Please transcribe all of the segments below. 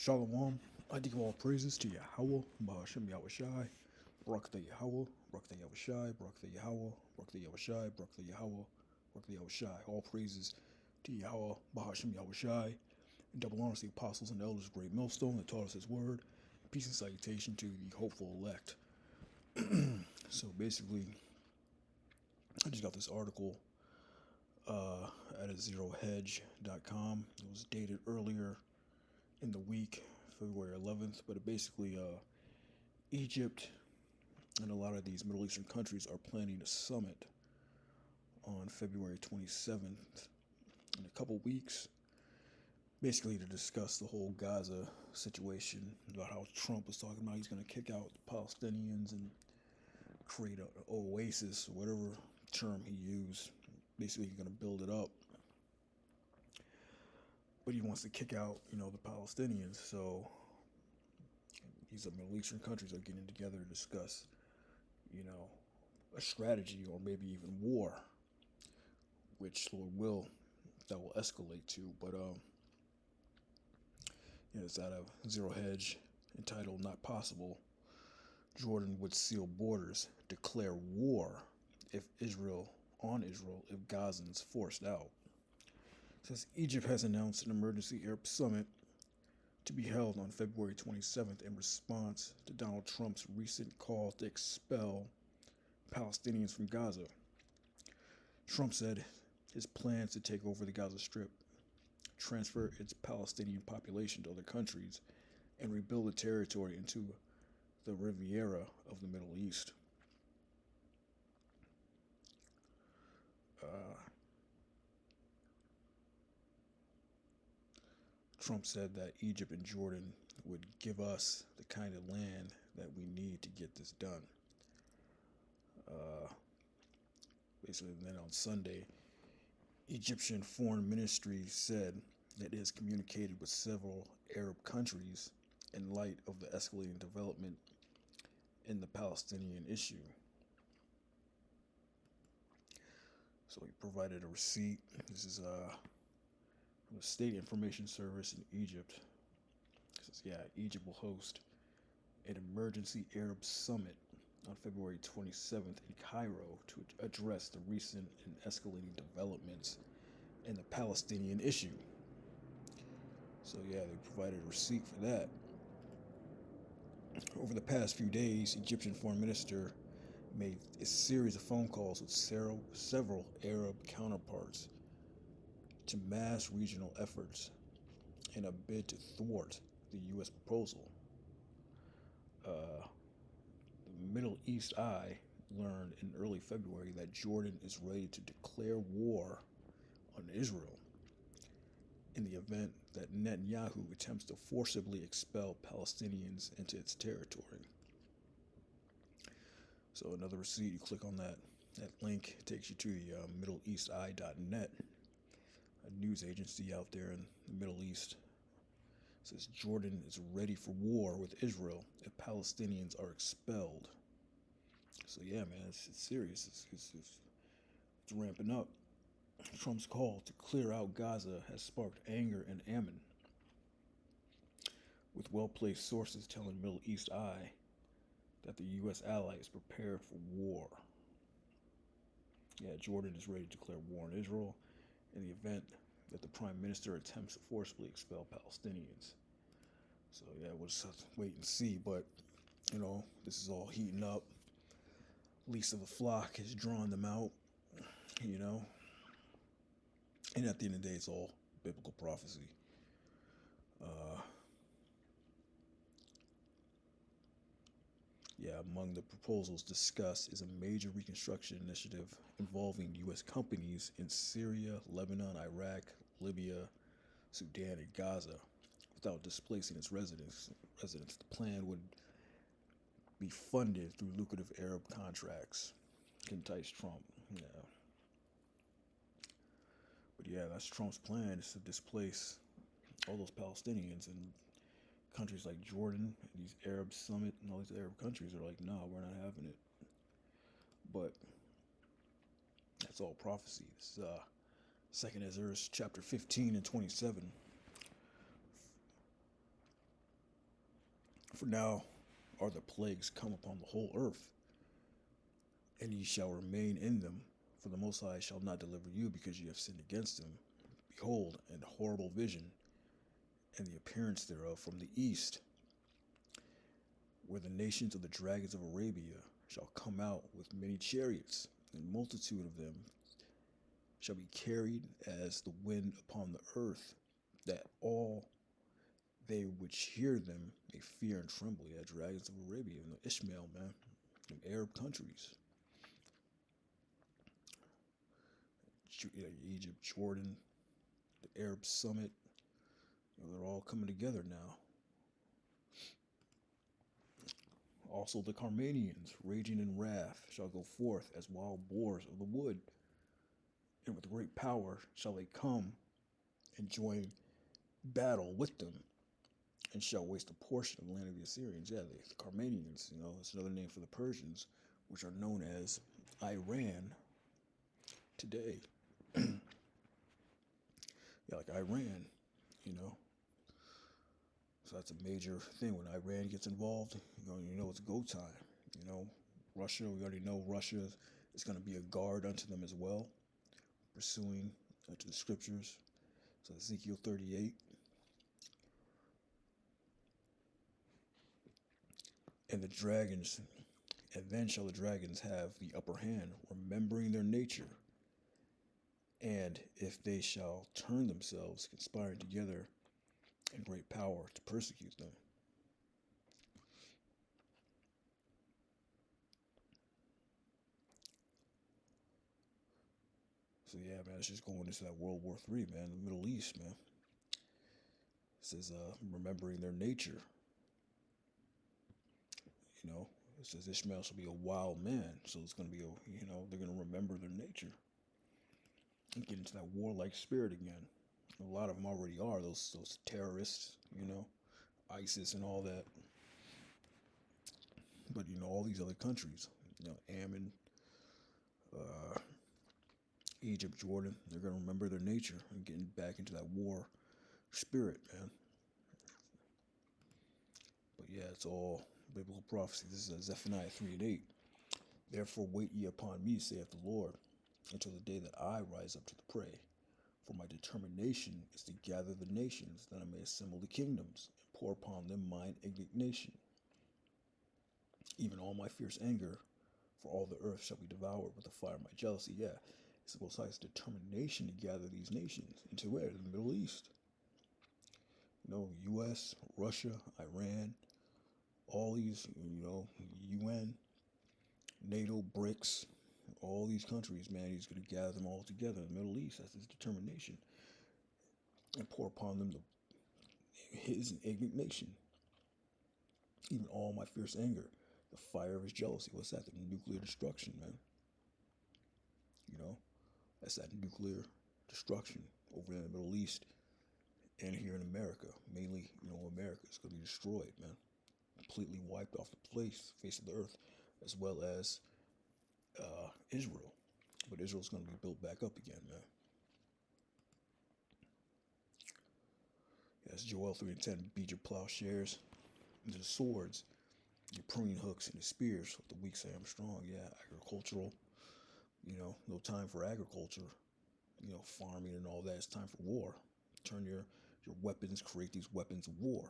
Shalom. I give all praises to Yahweh, Bahashem Yahushai, Barak the Yahweh, Barak the Yahushai, Barak the Yahweh, Barak the Yahushai, Barak the Yahweh, Barak the Yahushai. All praises to Yahweh, Bahashem Yahushai, and double honors to the apostles and elders of Great Millstone that taught us his word. Peace and salutation to the hopeful elect. So basically, I just got this article at zerohedge.com. It was dated earlier in the week, February 11th, but basically, Egypt and a lot of these Middle Eastern countries are planning a summit on February 27th in a couple weeks, basically to discuss the whole Gaza situation, about how Trump was talking about he's going to kick out the Palestinians and create an oasis, or whatever term he used. Basically, he's going to build it up, but he wants to kick out, the Palestinians. So these Middle Eastern countries are getting together to discuss, a strategy or maybe even war, which Lord will, that will escalate to. But it's out of Zero Hedge, entitled "Not Possible." Jordan would seal borders, declare war if Israel if Gazans forced out. It says Egypt has announced an emergency Arab summit to be held on February 27th in response to Donald Trump's recent call to expel Palestinians from Gaza. Trump said his plans to take over the Gaza Strip, transfer its Palestinian population to other countries, and rebuild the territory into the Riviera of the Middle East. Trump said that Egypt and Jordan would give us the kind of land that we need to get this done. Basically, then on Sunday, Egyptian Foreign Ministry said that it has communicated with several Arab countries in light of the escalating development in the Palestinian issue. So he provided a receipt. This is from the State Information Service in Egypt. It says, Egypt will host an emergency Arab summit on February 27th in Cairo to address the recent and escalating developments in the Palestinian issue. So they provided a receipt for that. Over the past few days, Egyptian Foreign Minister made a series of phone calls with several Arab counterparts to mass regional efforts in a bid to thwart the U.S. proposal. The Middle East Eye learned in early February that Jordan is ready to declare war on Israel in the event that Netanyahu attempts to forcibly expel Palestinians into its territory. So another receipt, you click on that link, it takes you to the MiddleEastEye.net, a news agency out there in the Middle East. It says Jordan is ready for war with Israel if Palestinians are expelled. So man, it's serious. It's ramping up. Trump's call to clear out Gaza has sparked anger in Amman, with well-placed sources telling Middle East Eye that the U.S. ally is prepared for war. Jordan is ready to declare war on Israel in the event that the Prime Minister attempts to forcibly expel Palestinians. So we'll just wait and see. But this is all heating up. Least of the flock has drawn them out. And at the end of the day, it's all biblical prophecy. Among the proposals discussed is a major reconstruction initiative involving U.S. companies in Syria, Lebanon, Iraq, Libya, Sudan, and Gaza without displacing its residents. The plan would be funded through lucrative Arab contracts to entice Trump. But that's Trump's plan, is to displace all those Palestinians. And countries like Jordan, these Arab summit, and all these Arab countries are like, no, we're not having it. But that's all prophecy. This is 2 Ezra chapter 15 and 27. For now are the plagues come upon the whole earth, and ye shall remain in them. For the Most High shall not deliver you because ye have sinned against him. Behold, an horrible vision, and the appearance thereof from the east, where the nations of the dragons of Arabia shall come out with many chariots, and multitude of them shall be carried as the wind upon the earth, that all they which hear them may fear and tremble. Yeah, dragons of Arabia and Ishmael, man, from Arab countries, Egypt, Jordan, the Arab Summit. They're all coming together now. Also the Carmanians, raging in wrath, shall go forth as wild boars of the wood, and with great power shall they come and join battle with them, and shall waste a portion of the land of the Assyrians. Yeah, the Carmanians, it's another name for the Persians, which are known as Iran today. Yeah, like Iran, you know. So that's a major thing. When Iran gets involved, it's go time. Russia, we already know Russia is going to be a guard unto them as well, pursuing to the scriptures. So Ezekiel 38. And the dragons, and then shall the dragons have the upper hand, remembering their nature. And if they shall turn themselves, conspiring together in great power to persecute them. So yeah, man, it's just going into that World War III, man, the Middle East, man. It says, remembering their nature. It says Ishmael shall be a wild man. So it's going to be, they're going to remember their nature and get into that warlike spirit again. A lot of them already are, those terrorists, ISIS and all that. But, all these other countries, Ammon, Egypt, Jordan, they're going to remember their nature and getting back into that war spirit, man. But yeah, it's all biblical prophecy. This is Zephaniah 3 and 8. Therefore wait ye upon me, saith the Lord, until the day that I rise up to the prey. For my determination is to gather the nations, that I may assemble the kingdoms, and pour upon them mine indignation. Even all my fierce anger, for all the earth shall be devoured with the fire of my jealousy. Yeah, it's the Most High's determination to gather these nations into where? The Middle East. U.S., Russia, Iran, all these, UN, NATO, BRICS, all these countries, man, he's going to gather them all together in the Middle East. That's his determination. And pour upon them his indignation. Even all my fierce anger, the fire of his jealousy. What's that? The nuclear destruction, man. That's that nuclear destruction over in the Middle East and here in America. Mainly, America is going to be destroyed, man. Completely wiped off the face of the earth, as well as Israel. But Israel's going to be built back up again, man. Yes, Joel 3 and 10. Beat your plowshares into swords, your pruning hooks into spears. Let the weak say I'm strong. Yeah, agricultural. No time for agriculture. Farming and all that. It's time for war. Turn your weapons, create these weapons of war.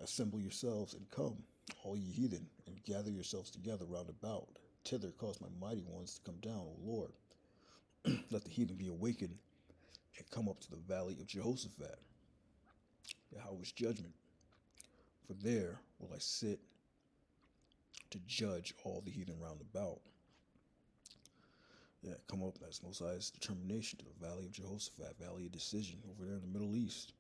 Assemble yourselves and come, all ye heathen, and gather yourselves together round about. Thither cause my mighty ones to come down, O Lord. Let the heathen be awakened and come up to the valley of Jehoshaphat. Yahweh's judgment. For there will I sit to judge all the heathen round about. Yeah, come up, that's Most High's determination, to the valley of Jehoshaphat, valley of decision, over there in the Middle East.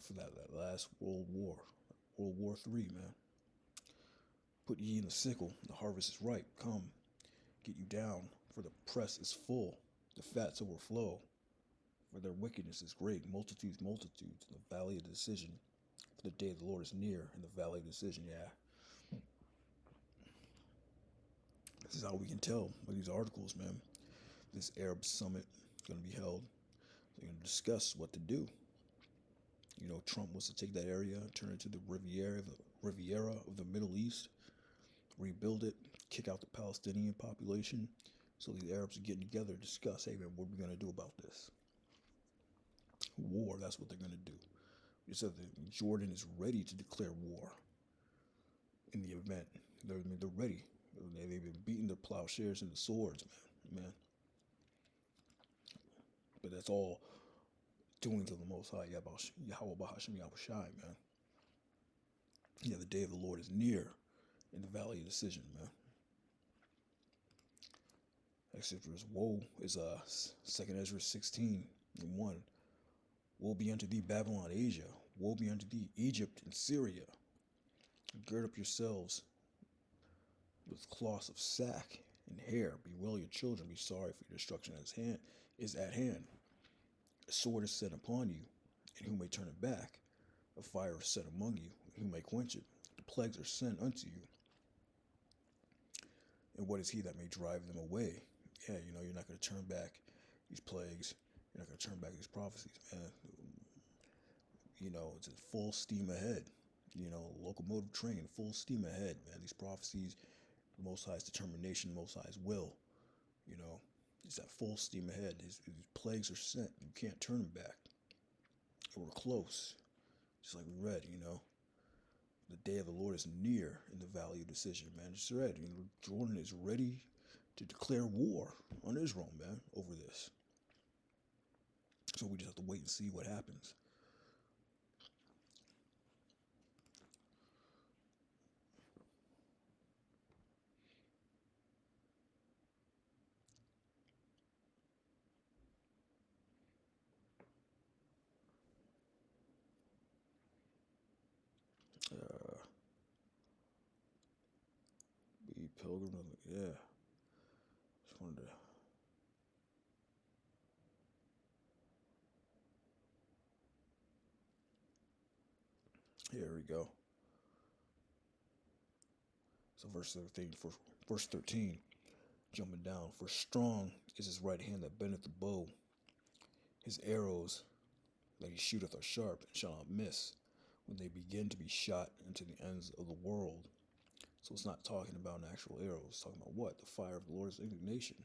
For that last World War III, man. Put ye in the sickle, the harvest is ripe. Come, get you down, for the press is full, the fats overflow. For their wickedness is great, multitudes, in the valley of decision. For the day of the Lord is near, in the valley of decision. Yeah. This is how we can tell by these articles, man. This Arab summit is going to be held. They're going to discuss what to do. Trump wants to take that area, turn it into the Riviera of the Middle East, rebuild it, kick out the Palestinian population. So these Arabs are getting together to discuss, hey man, what are we going to do about this? War, that's what they're going to do. They said that Jordan is ready to declare war in the event. They're ready. They've been beating their plowshares into swords, man. But that's all doing to the Most High, Yahweh Bahashim Yahushai, man. Yeah, the day of the Lord is near in the valley of decision, man. Exodus, woe is 2nd Ezra 16:1. Woe be unto thee, Babylon, Asia. Woe be unto thee, Egypt and Syria. Gird up yourselves with cloths of sack and hair. Bewail your children. Be sorry, for your destruction is at hand. A sword is set upon you, and who may turn it back? A fire is set among you, and who may quench it? The plagues are sent unto you. And what is he that may drive them away? Yeah, you're not going to turn back these plagues. You're not going to turn back these prophecies, man. It's a full steam ahead. Locomotive train, full steam ahead, man. These prophecies, the Most High's determination, the Most High's will. It's that full steam ahead. His plagues are sent. You can't turn them back. And we're close. Just like we read, the day of the Lord is near in the valley of decision, man. Just read, Jordan is ready to declare war on Israel, man, over this. So we just have to wait and see what happens. Be pilgrim, yeah. Just wanted to. Here we go. So verse 13, jumping down. For strong is his right hand that bendeth the bow. His arrows that he shooteth are sharp and shall not miss when they begin to be shot into the ends of the world. So it's not talking about an actual arrow. It's talking about what? The fire of the Lord's indignation.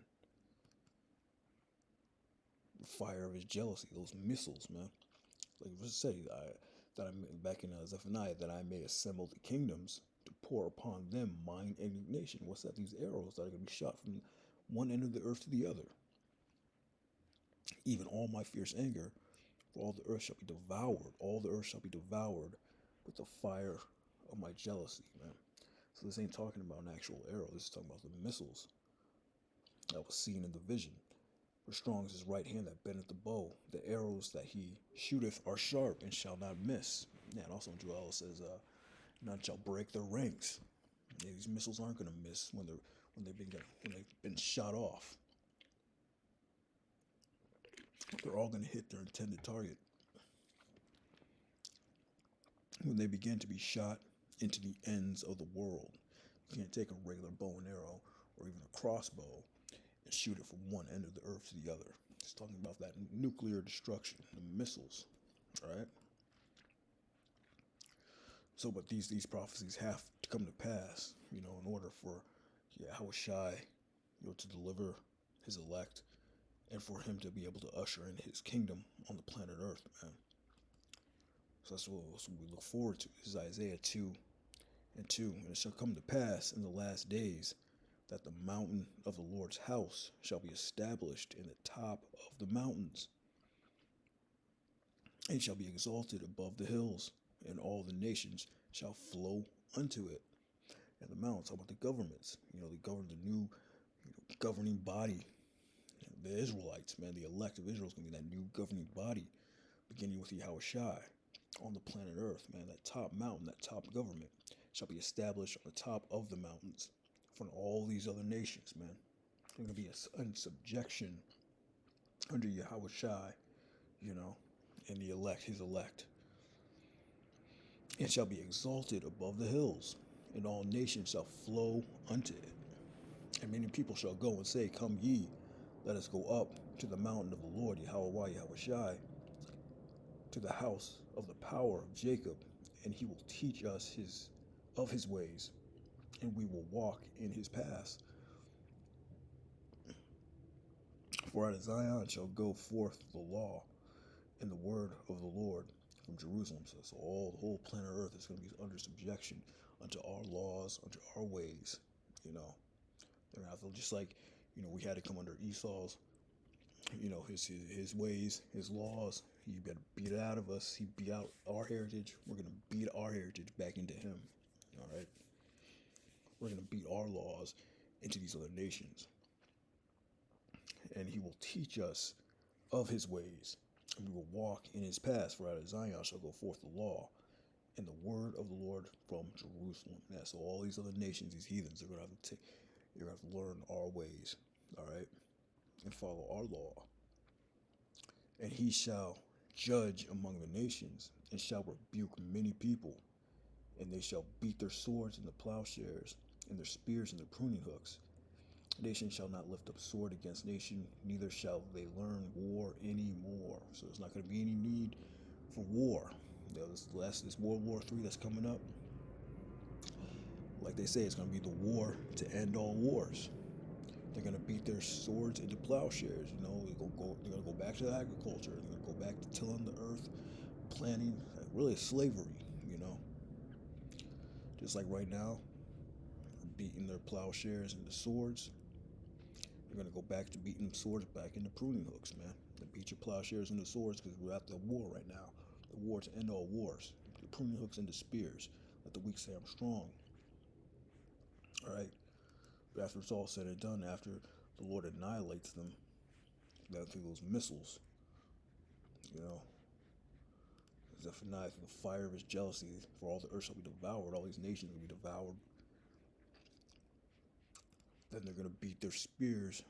The fire of his jealousy. Those missiles, man. Like it say, back in Zephaniah, that I may assemble the kingdoms to pour upon them mine indignation. What's that? These arrows that are going to be shot from one end of the earth to the other. Even all my fierce anger, for all the earth shall be devoured. All the earth shall be devoured with the fire of my jealousy, man. So this ain't talking about an actual arrow. This is talking about the missiles that was seen in the vision. For strong is his right hand that bendeth the bow. The arrows that he shooteth are sharp and shall not miss. Yeah, and also in Joel it says, none shall break their ranks. Yeah, these missiles aren't going to miss when they've been shot off. They're all going to hit their intended target. When they begin to be shot into the ends of the world. You can't take a regular bow and arrow or even a crossbow and shoot it from one end of the earth to the other. It's talking about that nuclear destruction, the missiles, right? So, but these prophecies have to come to pass, in order for Yahushai, to deliver his elect and for him to be able to usher in his kingdom on the planet Earth, man. So that's what we look forward to. This is Isaiah 2:2. And it shall come to pass in the last days that the mountain of the Lord's house shall be established in the top of the mountains. It shall be exalted above the hills, and all the nations shall flow unto it. And the mountains, talk about the governments. They govern the new governing body. The Israelites, man, the elect of Israel is going to be that new governing body, beginning with Yahushai on the planet Earth, man. That top mountain, that top government shall be established on the top of the mountains from all these other nations, man. They're going to be in subjection under Yahushai, and the elect, his elect. It shall be exalted above the hills, and all nations shall flow unto it. And many people shall go and say, come ye, Let us go up to the mountain of the Lord, Yahweh Yahushai, to the house of the power of Jacob, and he will teach us his ways, and we will walk in his paths. For out of Zion shall go forth the law and the word of the Lord from Jerusalem. So all the whole planet Earth is going to be under subjection unto our laws, unto our ways. You know, they're going to have to, just like, we had to come under Esau's, his ways, his laws. He better beat it out of us. He beat out our heritage. We're going to beat our heritage back into him. All right. We're going to beat our laws into these other nations. And he will teach us of his ways, and we will walk in his paths. For out of Zion shall go forth the law and the word of the Lord from Jerusalem. Yeah, so all these other nations, these heathens, they're gonna have to learn our ways, all right, and follow our law. And he shall judge among the nations, and shall rebuke many people, and they shall beat their swords into plowshares, and their spears into pruning hooks. Nation shall not lift up sword against nation, neither shall they learn war any more. So there's not going to be any need for war. This World War III that's coming up, like they say, it's going to be the war to end all wars. They're going to beat their swords into plowshares. They're going to go back to agriculture. They're going to go back to tilling the earth, planting, really slavery. Just like right now, beating their plowshares into swords. They're going to go back to beating them swords back into pruning hooks, man. They beat your plowshares into swords because we're at the war right now. The war to end all wars. The pruning hooks into spears. Let the weak say I'm strong. All right? But after it's all said and done, after the Lord annihilates them, down through those missiles, Zephaniah, through the fire of his jealousy, for all the earth shall be devoured, all these nations will be devoured. Then they're going to beat their spears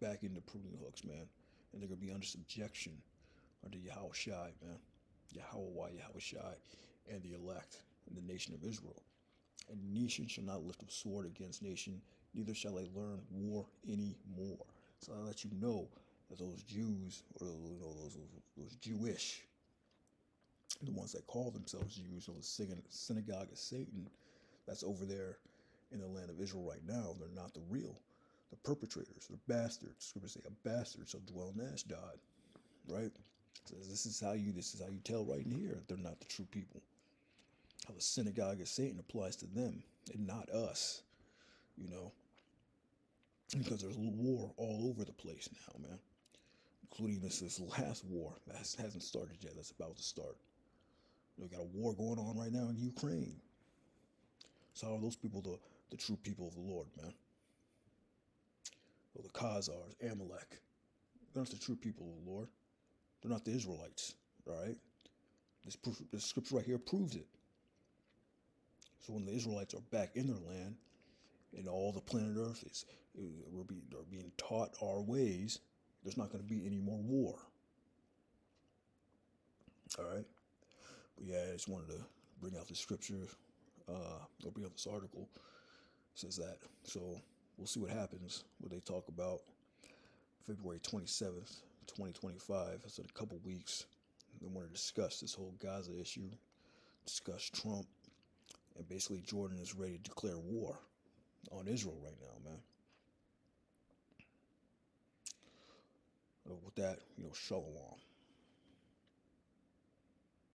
back into pruning hooks, man. And they're going to be under subjection under Yahushai, man. Yahweh, Yahushai, and the elect, and the nation of Israel. And nation shall not lift up sword against nation, neither shall they learn war any more. So I let you know that those Jews, or those Jewish, the ones that call themselves Jews, or the synagogue of Satan, that's over there in the land of Israel right now, they're not the real. The perpetrators, they're bastards. Scripture say a bastard shall dwell in Ashdod, right? So this is how you tell right in here they're not the true people. How the synagogue of Satan applies to them and not us, because there's war all over the place now, man, including this last war that hasn't started yet. That's about to start. We got a war going on right now in Ukraine. So how are those people the true people of the Lord, man? Well, the Khazars, Amalek, they're not the true people of the Lord. They're not the Israelites, all right? This scripture right here proves it. So when the Israelites are back in their land, and all the planet Earth are being taught our ways, there's not going to be any more war. All right? But yeah, I just wanted to bring out the scripture, or bring out this article. It says that. So we'll see what happens, what they talk about. February 27th, 2025. That's in a couple weeks. They want to discuss this whole Gaza issue, discuss Trump, and basically Jordan is ready to declare war on Israel right now, man. With that, shalom.